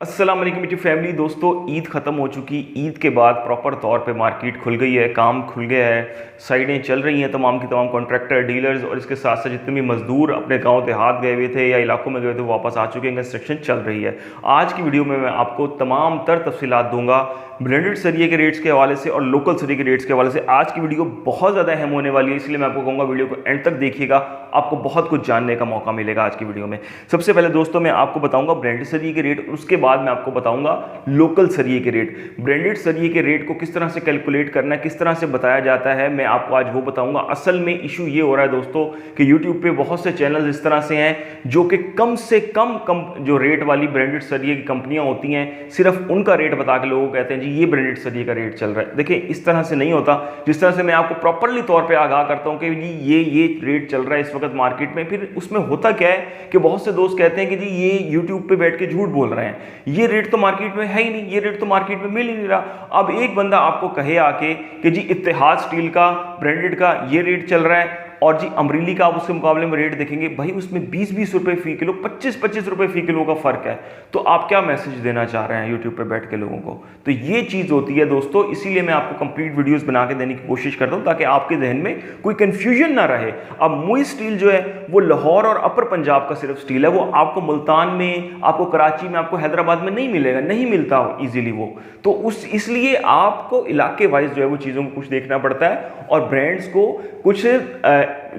अस्सलाम वालेकुम मेरी फैमिली। दोस्तों, ईद ख़त्म हो चुकी। ईद के बाद प्रॉपर तौर पे मार्केट खुल गई है, काम खुल गया है, साइडें चल रही हैं, तमाम की तमाम कॉन्ट्रैक्टर, डीलर्स और इसके साथ साथ जितने भी मजदूर अपने गांव देहात गए हुए थे या इलाकों में गए थे वो वापस आ चुके हैं। कंस्ट्रक्शन चल रही है। आज की वीडियो में मैं आपको तमाम तर तफसीलात दूंगा ब्लेंडेड सरिये के रेट्स के हवाले से और लोकल सरिये के रेट्स के हवाले से। आज की वीडियो बहुत ज़्यादा अहम होने वाली है, इसलिए मैं आपको कहूँगा वीडियो को एंड तक देखिएगा, आपको बहुत कुछ जानने का मौका मिलेगा आज की वीडियो में। सबसे पहले दोस्तों मैं आपको बताऊंगा ब्रांडेड सरिये के रेट, उसके बाद मैं आपको बताऊंगा लोकल सरिये के रेट। ब्रांडेड सरिये के रेट को किस तरह से कैलकुलेट करना है, किस तरह से बताया जाता है, मैं आपको आज वो बताऊंगा। असल में इशू ये हो रहा है दोस्तों कि यूट्यूब पे बहुत से चैनल इस तरह से हैं जो कि कम से कम जो रेट वाली ब्रांडेड सरिये की कंपनियां होती हैं सिर्फ उनका रेट बता के लोगों को कहते हैं जी ये ब्रांडेड सरिये का रेट चल रहा है। देखिए इस तरह से नहीं होता। जिस तरह से मैं आपको प्रॉपरली तौर पर आगाह करता हूं कि जी ये रेट चल रहा है इस वक्त मार्केट में, फिर उसमें होता क्या है कि बहुत से दोस्त कहते हैं कि जी ये यूट्यूब पे बैठ के झूठ बोल रहे हैं, ये रेट तो मार्केट में है ही नहीं, ये रेट तो मार्केट में मिल ही नहीं रहा। अब एक बंदा आपको कहे आके कि जी इत्तेहाद स्टील का ब्रांडेड का ये रेट चल रहा है और जी अमरीली का आप उसके मुकाबले में रेट देखेंगे, भाई उसमें 20-20 रुपए फी किलो, 25-25 रुपए फी किलो का फर्क है, तो आप क्या मैसेज देना चाह रहे हैं यूट्यूब पे बैठ के लोगों को? तो ये चीज होती है दोस्तों, इसीलिए मैं आपको कंप्लीट वीडियोस बना के देने की कोशिश करता हूं ताकि आपके जहन में कोई कंफ्यूजन ना रहे। अब मुई स्टील जो है वो लाहौर और अपर पंजाब का सिर्फ स्टील है, वो आपको मुल्तान में, आपको कराची में, आपको हैदराबाद में नहीं मिलेगा, नहीं मिलता इजीली वो। तो इसलिए आपको इलाके वाइज जो है वो चीज़ों को कुछ देखना पड़ता है और ब्रांड्स को कुछ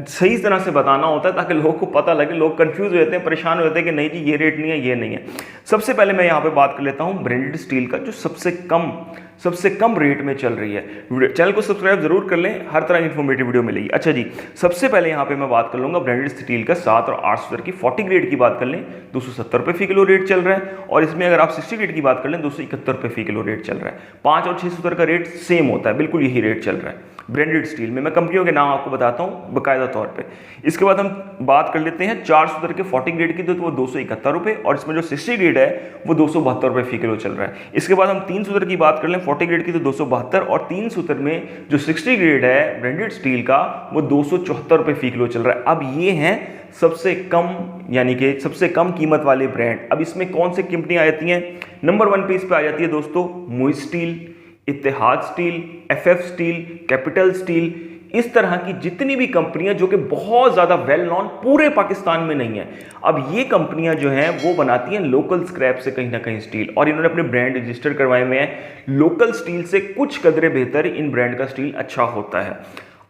सही तरह से बताना होता है ताकि लोगों को पता लगे। लोग कंफ्यूज हो जाते हैं, परेशान हो जाते हैं कि नहीं जी ये रेट नहीं है, ये नहीं है। सबसे पहले मैं यहाँ पे बात कर लेता हूँ ब्रांडेड स्टील का जो सबसे कम रेट में चल रही है। चैनल को सब्सक्राइब जरूर कर लें, हर तरह की इंफॉर्मेटिव वीडियो मिलेगी। अच्छा जी, सबसे पहले यहाँ पे मैं बात कर लूँगा ब्रांडेड स्टील का 7 और 8 सौ की 40 ग्रेड की बात कर लें, 270 रुपये फी किलो रेट चल रहा है। और इसमें अगर आप 60 ग्रेड की बात कर लें 271 रुपये फी किलो रेट चल रहा है। 5 और 670 का रेट सेम होता है, बिल्कुल यही रेट चल रहा है ब्रांडेड स्टील में। मैं कंपनियों के नाम आपको बताता हूँ बाकायदा तौर पे। इसके बाद हम बात कर लेते हैं 470 के 40 ग्रेड की, तो वो 271 रुपये, और इसमें जो 60 ग्रेड है वो 272 रुपये फी किलो चल रहा है। इसके बाद हम 370 की बात कर लें 40 ग्रेड की, तो 272, और 370 में जो 60 ग्रेड है ब्रांडेड स्टील का वो 274 रुपये फी किलो चल रहा है। अब ये हैं सबसे कम, यानी कि सबसे कम कीमत वाले ब्रांड। अब इसमें कौन सी कंपनियां आती हैं? नंबर 1 पे इस पे आ जाती है दोस्तों मुई steel, Ittehad steel, FF steel, capital steel. इस तरह की जितनी भी कंपनियां जो कि बहुत ज्यादा वेल नोन पूरे पाकिस्तान में नहीं है, अब ये कंपनियां जो हैं वो बनाती हैं लोकल स्क्रैप से कहीं ना कहीं स्टील, और इन्होंने अपने ब्रांड रजिस्टर करवाए हुए हैं। लोकल स्टील से कुछ कदरे बेहतर इन ब्रांड का स्टील अच्छा होता है।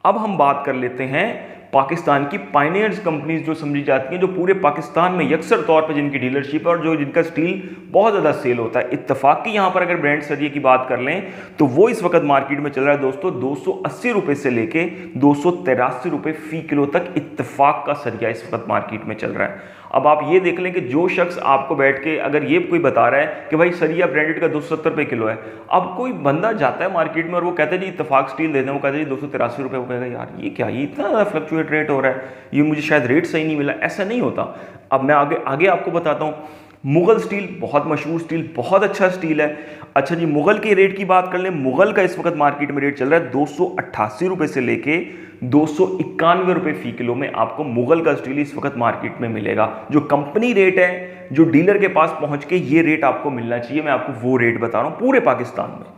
अब हम बात कर लेते हैं पाकिस्तान की पायनियर्स कंपनीज जो समझी जाती हैं, जो पूरे पाकिस्तान में यकसर तौर पर जिनकी डीलरशिप है और जो जिनका स्टील बहुत ज़्यादा सेल होता है। इत्तेफाक की यहाँ पर अगर ब्रांड सरिये की बात कर लें तो वो इस वक्त मार्केट में चल रहा है दोस्तों 280 रुपये से लेके 283 रुपये फी किलो तक इत्तेफाक का सरिया इस वक्त मार्केट में चल रहा है। अब आप ये देख लें कि जो शख्स आपको बैठ के अगर ये कोई बता रहा है कि भाई सरिया ब्रांडेड का 270 रुपये किलो है, अब कोई बंदा जाता है मार्केट में और वो कहता है जी इत्तेफाक स्टील दे दें, वो कहता है जी 283 रुपये, वो कहेगा यार ये क्या, ये इतना ज़्यादा फ्लक्चुएट रेट हो रहा है, ये मुझे शायद रेट सही नहीं मिला। ऐसा नहीं होता। अब मैं आगे आपको बताता हूँ। मुगल स्टील बहुत मशहूर स्टील, बहुत अच्छा स्टील है। अच्छा जी, मुगल के रेट की बात कर लें, मुगल का इस वक्त मार्केट में रेट चल रहा है 288 रुपये से लेके 291 रुपये फी किलो में आपको मुगल का स्टील इस वक्त मार्केट में मिलेगा। जो कंपनी रेट है, जो डीलर के पास पहुंच के ये रेट आपको मिलना चाहिए, मैं आपको वो रेट बता रहा हूं पूरे पाकिस्तान में।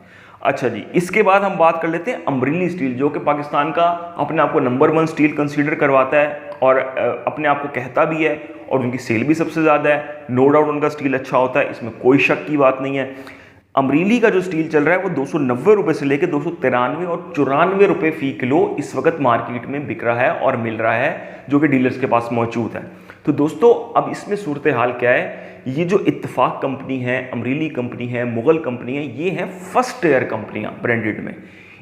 अच्छा जी, इसके बाद हम बात कर लेते हैं अमरीली स्टील, जो कि पाकिस्तान का अपने आप को नंबर 1 स्टील कंसीडर करवाता है और अपने आप को कहता भी है, और उनकी सेल भी सबसे ज़्यादा है। नो डाउट उनका स्टील अच्छा होता है, इसमें कोई शक की बात नहीं है। अमरीली का जो स्टील चल रहा है वो 290 रुपये से लेकर 293 और 94 रुपये फी किलो इस वक्त मार्केट में बिक रहा है और मिल रहा है, जो कि डीलर्स के पास मौजूद है। तो दोस्तों अब इसमें सूरत हाल क्या है? ये जो इत्तेफाक कंपनी है, अमरीली कंपनी है, मुगल कंपनी है, ये हैं फर्स्ट टेयर कंपनियां ब्रांडेड में।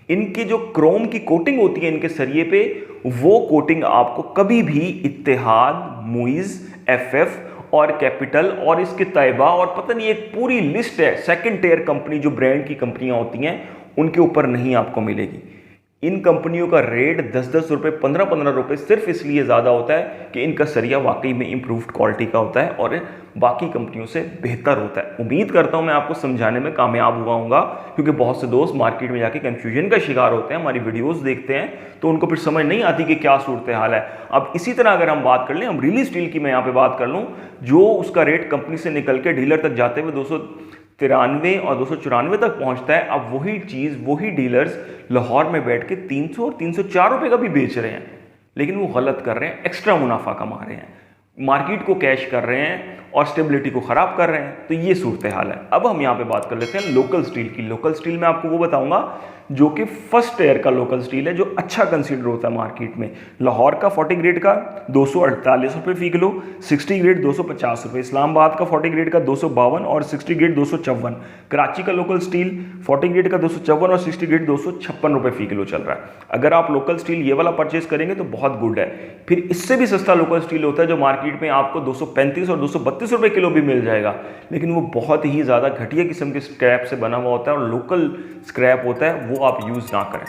इनकी जो क्रोम की कोटिंग होती है इनके सरिये पे, वो कोटिंग आपको कभी भी इत्तेहाद, मुइज, एफएफ और कैपिटल और इसके तैयबा और पता नहीं एक पूरी लिस्ट है सेकंड टेयर कंपनी जो ब्रांड की कंपनियां होती हैं उनके ऊपर नहीं आपको मिलेगी। इन कंपनियों का रेट 10-10 रुपये, 15-15 रुपये सिर्फ इसलिए ज़्यादा होता है कि इनका सरिया वाकई में इम्प्रूव्ड क्वालिटी का होता है और बाकी कंपनियों से बेहतर होता है। उम्मीद करता हूं मैं आपको समझाने में कामयाब हुआ हूँगा, क्योंकि बहुत से दोस्त मार्केट में जाके कंफ्यूजन का शिकार होते हैं, हमारी वीडियोस देखते हैं तो उनको फिर समझ नहीं आती कि क्या सूरत हाल है। अब इसी तरह अगर हम बात कर लें, हम रिली स्टील की मैं यहाँ पे बात कर लूँ, जो उसका रेट कंपनी से निकल के डीलर तक जाते हुए 293 और 294 तक पहुंचता है, अब वही चीज़ वही डीलर्स लाहौर में बैठ के 300 और 304 रुपये का भी बेच रहे हैं, लेकिन वो गलत कर रहे हैं, एक्स्ट्रा मुनाफा कमा रहे हैं, मार्केट को कैश कर रहे हैं और स्टेबिलिटी को ख़राब कर रहे हैं। तो ये सूरत हाल है। अब हम यहाँ पे बात कर लेते हैं लोकल स्टील की। लोकल स्टील में आपको वो बताऊंगा जो कि फर्स्ट ईयर का लोकल स्टील है, जो अच्छा कंसीडर होता है मार्केट में। लाहौर का 40 ग्रेड का 248 रुपये फी किलो, 60 ग्रेड 250 रुपये, इस्लामाबाद का 40 ग्रेड का 252 और 60 ग्रेड 254, कराची का लोकल स्टील 40 ग्रेड का 254 और 60 ग्रेड 256 रुपये फी किलो चल रहा है। अगर आप लोकल स्टील ये वाला परचेज करेंगे तो बहुत गुड है। फिर इससे भी सस्ता लोकल स्टील होता है जो मार्केट में आपको 235 और 232 रुपये किलो भी मिल जाएगा, लेकिन वो बहुत ही ज़्यादा घटिया किस्म के स्क्रैप से बना हुआ होता है और लोकल स्क्रैप होता है, वो आप यूज़ ना करें।